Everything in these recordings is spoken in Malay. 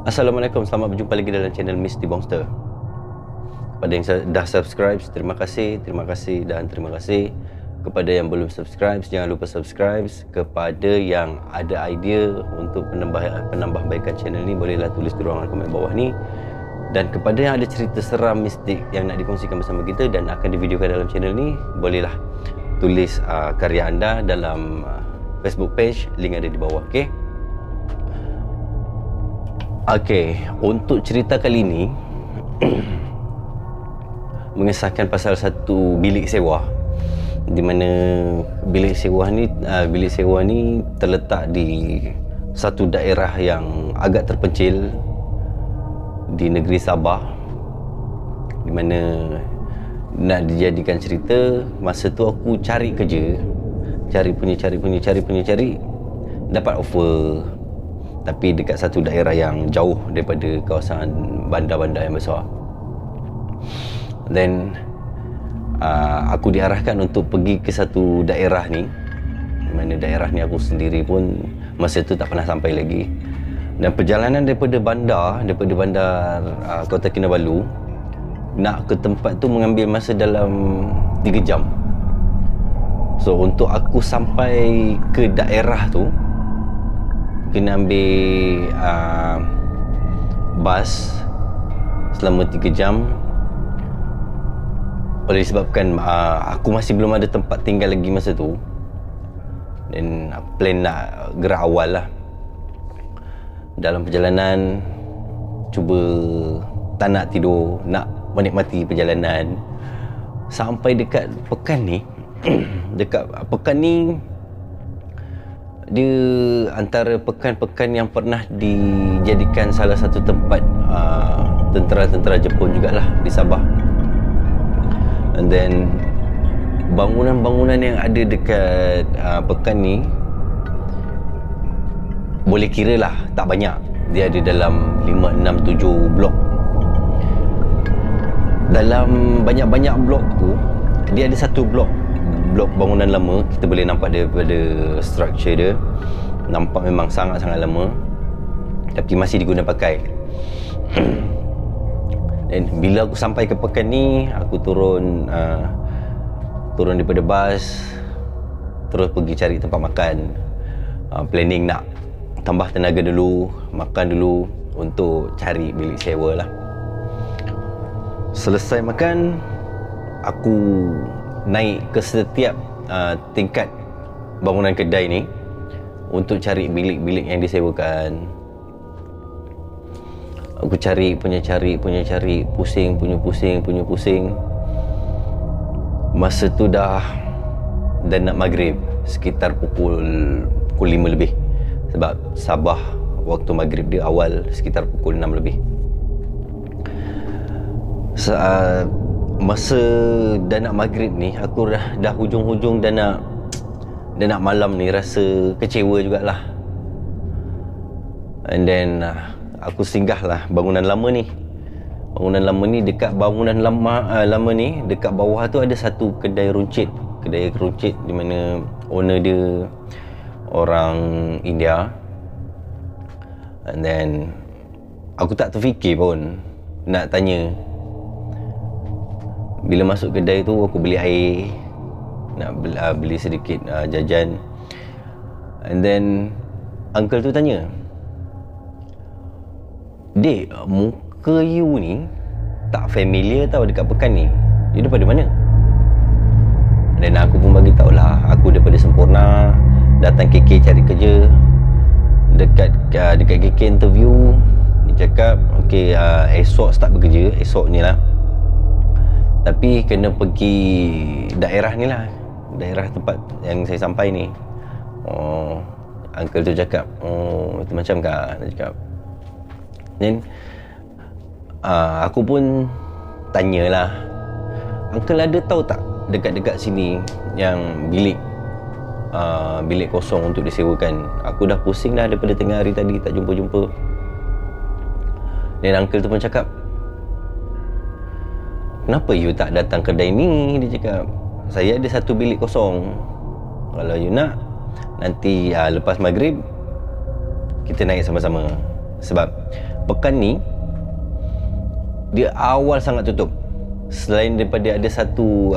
Assalamualaikum, selamat berjumpa lagi dalam channel Mr. Bongster. Kepada yang dah subscribe, terima kasih dan terima kasih. Kepada yang belum subscribe, jangan lupa subscribe. Kepada yang ada idea untuk penambahbaikan channel ni, bolehlah tulis di ruangan komen bawah ni. Dan kepada yang ada cerita seram mistik yang nak dikongsikan bersama kita dan akan divideokan dalam channel ni, bolehlah tulis karya anda dalam Facebook page, link ada di bawah. Okey, untuk cerita kali ni mengisahkan pasal satu bilik sewa, di mana bilik sewa ni terletak di satu daerah yang agak terpencil di negeri Sabah, di mana nak dijadikan cerita, masa tu aku cari kerja, cari dapat offer, tapi dekat satu daerah yang jauh daripada kawasan bandar-bandar yang besar. Then aku diarahkan untuk pergi ke satu daerah ni, di mana daerah ni aku sendiri pun masa tu tak pernah sampai lagi. Dan perjalanan daripada bandar Kota Kinabalu nak ke tempat tu mengambil masa dalam 3 jam. So untuk aku sampai ke daerah tu, kena ambil bas selama 3 jam. Oleh disebabkan aku masih belum ada tempat tinggal lagi masa tu, dan plan nak gerak awal lah. Dalam perjalanan cuba tak nak tidur, nak menikmati perjalanan sampai dekat pekan ni. Dekat pekan ni, dia antara pekan-pekan yang pernah dijadikan salah satu tempat tentera-tentera Jepun jugalah di Sabah. And then bangunan-bangunan yang ada dekat pekan ni, boleh kira lah tak banyak. Dia ada dalam 5, 6, 7 blok. Dalam banyak-banyak blok tu, dia ada satu blok bangunan lama. Kita boleh nampak daripada structure dia, nampak memang sangat-sangat lama, tapi masih diguna pakai. Dan bila aku sampai ke pekan ni, aku turun daripada bas, terus pergi cari tempat makan. Planning nak tambah tenaga dulu, makan dulu untuk cari bilik sewa lah. Selesai makan, aku naik ke setiap tingkat bangunan kedai ni untuk cari bilik-bilik yang disewakan. Aku cari, pusing. Masa tu dah nak maghrib, sekitar pukul 5 lebih. Sebab Sabah waktu maghrib dia awal sekitar pukul 6 lebih. Masa dah nak maghrib ni, aku dah hujung-hujung dah nak malam ni, rasa kecewa jugalah. And then aku singgah lah bangunan lama ni. Dekat bangunan lama ni, dekat bawah tu ada satu kedai runcit, di mana owner dia orang India. And then aku tak terfikir pun nak tanya. Bila masuk kedai tu, aku beli air, nak beli sedikit jajan. And then uncle tu tanya, "Dek, muka you ni tak familiar tau dekat pekan ni. You daripada mana?" Dan aku pun bagi tahu lah, aku daripada Sempurna, datang KK cari kerja. Dekat KK interview, dia cakap okey, esok start bekerja, esok ni lah, tapi kena pergi daerah ni lah, daerah tempat yang saya sampai ni. Uncle tu cakap, itu macam kah? Dia cakap. Then aku pun tanyalah, "Uncle ada tahu tak dekat-dekat sini yang bilik kosong untuk disewakan? Aku dah pusing dah daripada tengah hari tadi tak jumpa-jumpa." Dan uncle tu pun cakap, "Kenapa you tak datang kedai ni?" Dia cakap, "Saya ada satu bilik kosong. Kalau you nak, nanti lepas maghrib kita naik sama-sama." Sebab pekan ni dia awal sangat tutup. Selain daripada ada satu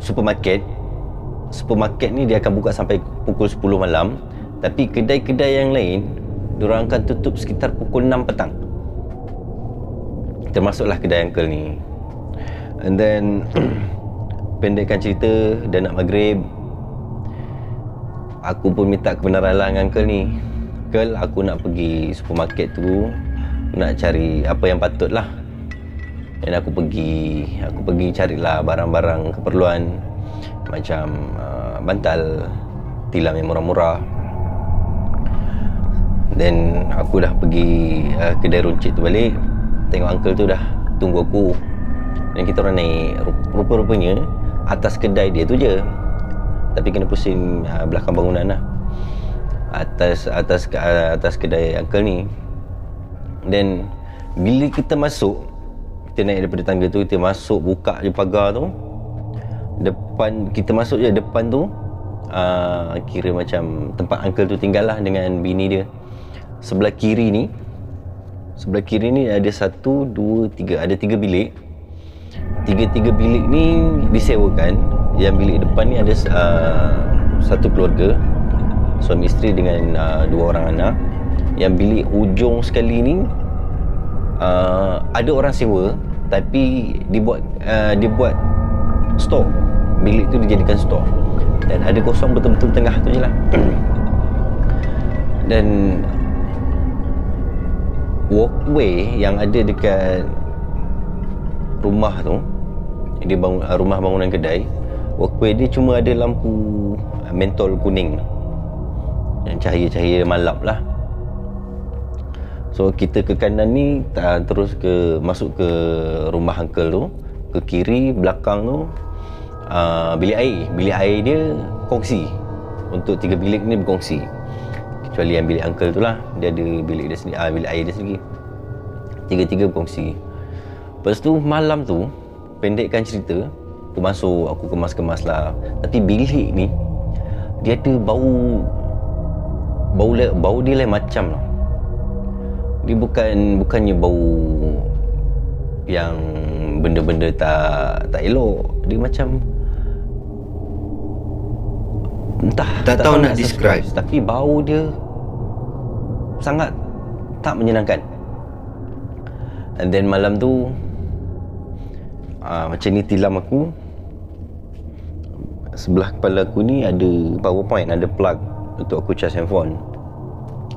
supermarket ni dia akan buka sampai pukul 10 malam, tapi kedai-kedai yang lain diorang akan tutup sekitar pukul 6 petang. Termasuklah kedai uncle ni. And then pendekkan cerita, dah nak maghrib, aku pun minta kebenaran lah dengan uncle ni. Uncle, aku nak pergi supermarket tu, nak cari apa yang patut lah. Dan aku pergi carilah barang-barang keperluan macam bantal, tilam yang murah-murah. Dan aku dah pergi kedai runcit tu balik, tengok uncle tu dah tunggu aku. Dan kita orang naik, rupa-rupanya atas kedai dia tu je, tapi kena pusing belakang bangunan lah, atas kedai uncle ni. Dan bila kita masuk, kita naik daripada tangga tu, kita masuk, buka je pagar tu, depan kita masuk je, depan tu kira macam tempat uncle tu tinggal lah dengan bini dia. Sebelah kiri ni ada 1, 2, 3, ada 3 bilik. Tiga bilik ni disewakan. Yang bilik depan ni ada satu keluarga, suami isteri dengan 2 orang anak. Yang bilik hujung sekali ni ada orang sewa, tapi dia buat store. Bilik tu dijadikan store, dan ada kosong betul-betul tengah tu je lah. Dan walkway yang ada dekat rumah tu, dia rumah bangunan kedai, walkway dia cuma ada lampu mentol kuning yang cahaya-cahaya malam lah. So kita ke kanan ni, terus masuk ke rumah uncle tu. Ke kiri belakang tu bilik air dia kongsi. Untuk 3 bilik ni berkongsi, kecuali yang bilik uncle tu lah, dia ada bilik dia sendiri, bilik air dia sendiri. 3 berkongsi. Lepas tu malam tu, pendekkan cerita, aku kemas-kemas lah. Tapi bilik ni dia ada bau dia lain macam lah. Dia bukannya bau yang benda-benda tak elok. Dia macam entah, tak tahu nak describe, tapi bau dia sangat tak menyenangkan. And then malam tu macam ni tilam aku, sebelah kepala aku ni ada power point, ada plug untuk aku charge handphone.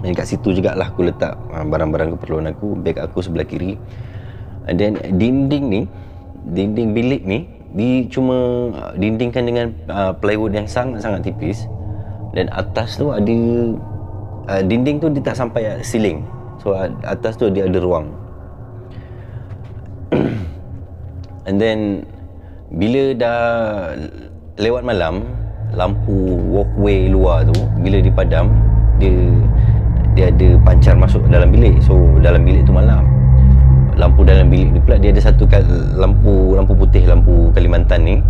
Dan kat situ jugalah aku letak barang-barang keperluan aku. Beg aku sebelah kiri. And then dinding bilik ni cuma dindingkan dengan plywood yang sangat-sangat tipis. Dan atas tu ada dinding tu dia tak sampai ceiling. So atas tu dia ada ruang. And then bila dah lewat malam, lampu walkway luar tu bila dipadam, dia ada pancar masuk dalam bilik. So dalam bilik tu malam. Lampu dalam bilik ni pula dia ada satu lampu putih, lampu Kalimantan ni,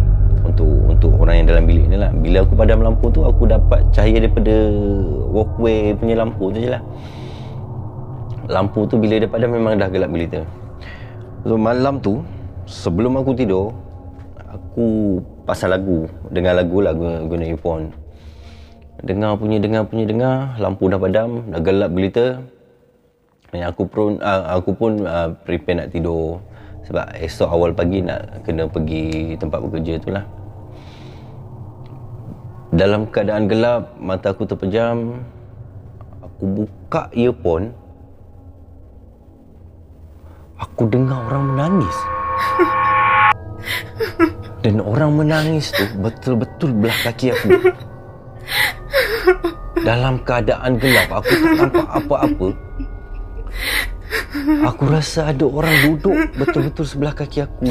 untuk orang yang dalam bilik ni lah. Bila aku padam lampu tu, aku dapat cahaya daripada walkway punya lampu tu je lah. Lampu tu bila dia padam memang dah gelap bilik tu. So malam tu sebelum aku tidur, aku pasang lagu, dengar lagu lah guna earphone. Dengar, lampu dah padam, dah gelap gelita. Dan aku pun prepare nak tidur, sebab esok awal pagi nak kena pergi tempat bekerja tu lah. Dalam keadaan gelap, mata aku terpejam, aku buka earphone, aku dengar orang menangis. Dan orang menangis tu betul-betul belah kaki aku. Dalam keadaan gelap, aku tak nampak apa-apa. Aku rasa ada orang duduk betul-betul sebelah kaki aku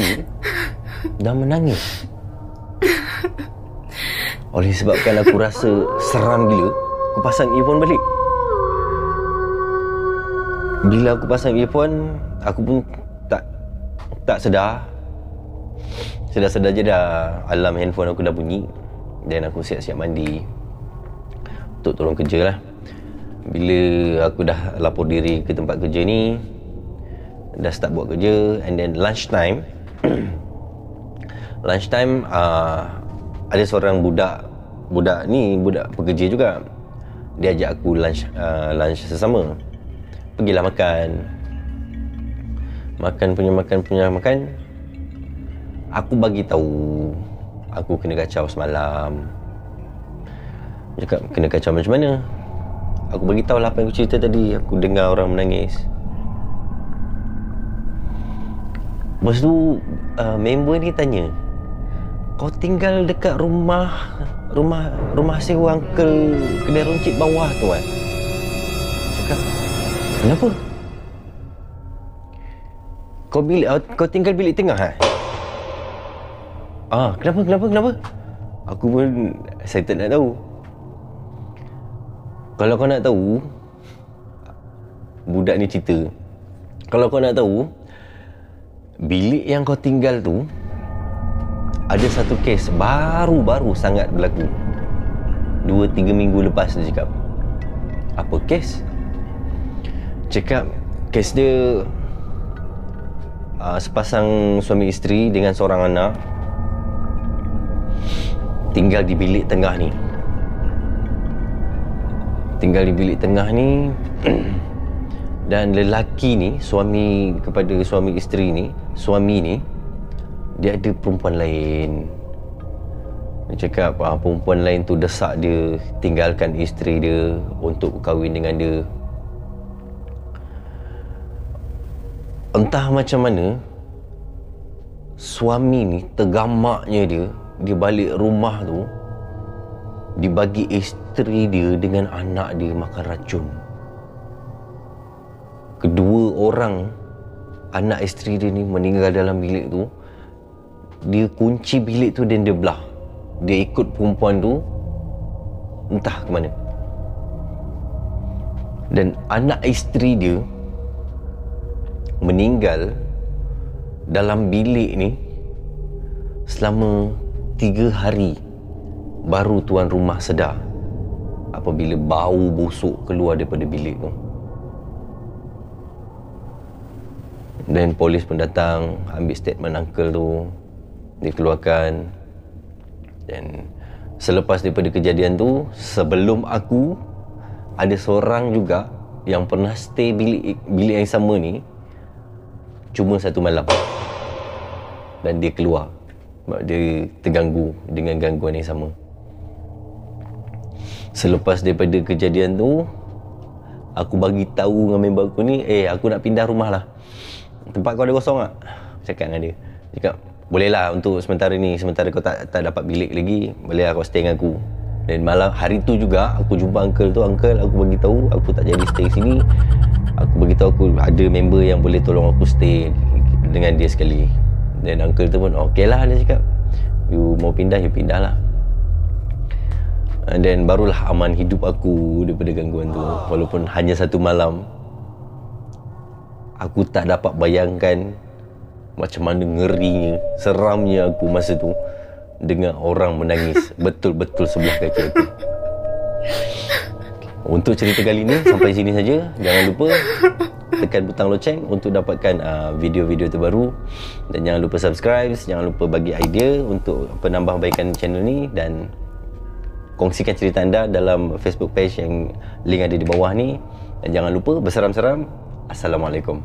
dan menangis. Oleh sebabkan aku rasa seram gila, aku pasang earphone balik. Bila aku pasang earphone, aku pun tak sedar. Sedar-sedar je dah alarm handphone aku dah bunyi. Dan aku siap-siap mandi untuk turun kerja lah. Bila aku dah lapor diri ke tempat kerja ni, dah start buat kerja, and then lunchtime ada seorang budak pekerja juga. Dia ajak aku lunch sesama. Pergilah makan. Aku bagi tahu aku kena kacau semalam. Cakap kena kacau macam mana? Aku bagi tahu lah apa yang aku cerita tadi. Aku dengar orang menangis. Lepas tu member ni tanya, kau tinggal dekat rumah sewa uncle kedai runcit bawah tu kan? Cakap, kenapa? Kau tinggal bilik tengah kan? Kenapa? Aku pun excited nak tahu. Kalau kau nak tahu, budak ni cerita, kalau kau nak tahu, bilik yang kau tinggal tu ada satu kes baru sangat berlaku 2-3 minggu lepas. Dia cakap, apa kes? Cakap kes dia sepasang suami isteri dengan seorang anak tinggal di bilik tengah ni. Dan lelaki ni, suami kepada suami isteri ni, suami ni dia ada perempuan lain. Dia cakap perempuan lain tu desak dia tinggalkan isteri dia untuk kahwin dengan dia. Entah macam mana suami ni tergamaknya dia balik rumah tu, dibagi isteri dia dengan anak dia makan racun. Kedua orang anak isteri dia ni meninggal dalam bilik tu. Dia kunci bilik tu dan dia belah. Dia ikut perempuan tu entah ke mana. Dan anak isteri dia meninggal dalam bilik ni selama 3 hari. Baru tuan rumah sedar apabila bau busuk keluar daripada bilik tu. Dan polis pun datang, ambil statement uncle tu, dikeluarkan. Dan selepas daripada kejadian tu, sebelum aku, ada seorang juga yang pernah stay bilik yang sama ni cuma 1 malam. Dan dia keluar sebab dia terganggu dengan gangguan yang sama. Selepas daripada kejadian tu, aku bagi tahu dengan member aku ni, aku nak pindah rumah lah. Tempat kau ada kosong tak? Cakap dengan dia. Cakap, boleh lah untuk sementara ni. Sementara kau tak dapat bilik lagi, boleh lah kau stay dengan aku. Dan malam hari tu juga, aku jumpa uncle tu. Uncle, aku bagi tahu aku tak jadi stay sini. Aku bagi tahu aku ada member yang boleh tolong aku stay dengan dia sekali. Dan uncle tu pun, okey lah, dia cakap. You mau pindah, you pindah lah. Dan barulah aman hidup aku daripada gangguan tu. Walaupun hanya 1 malam. Aku tak dapat bayangkan macam mana ngerinya, seramnya aku masa tu dengar orang menangis betul-betul sebelah kaki aku. Untuk cerita kali ni sampai sini saja. Jangan lupa tekan butang loceng untuk dapatkan video-video terbaru. Dan jangan lupa subscribe, jangan lupa bagi idea untuk penambahbaikan channel ni. Dan kongsikan cerita anda dalam Facebook page yang link ada di bawah ni. Dan jangan lupa berseram-seram. Assalamualaikum.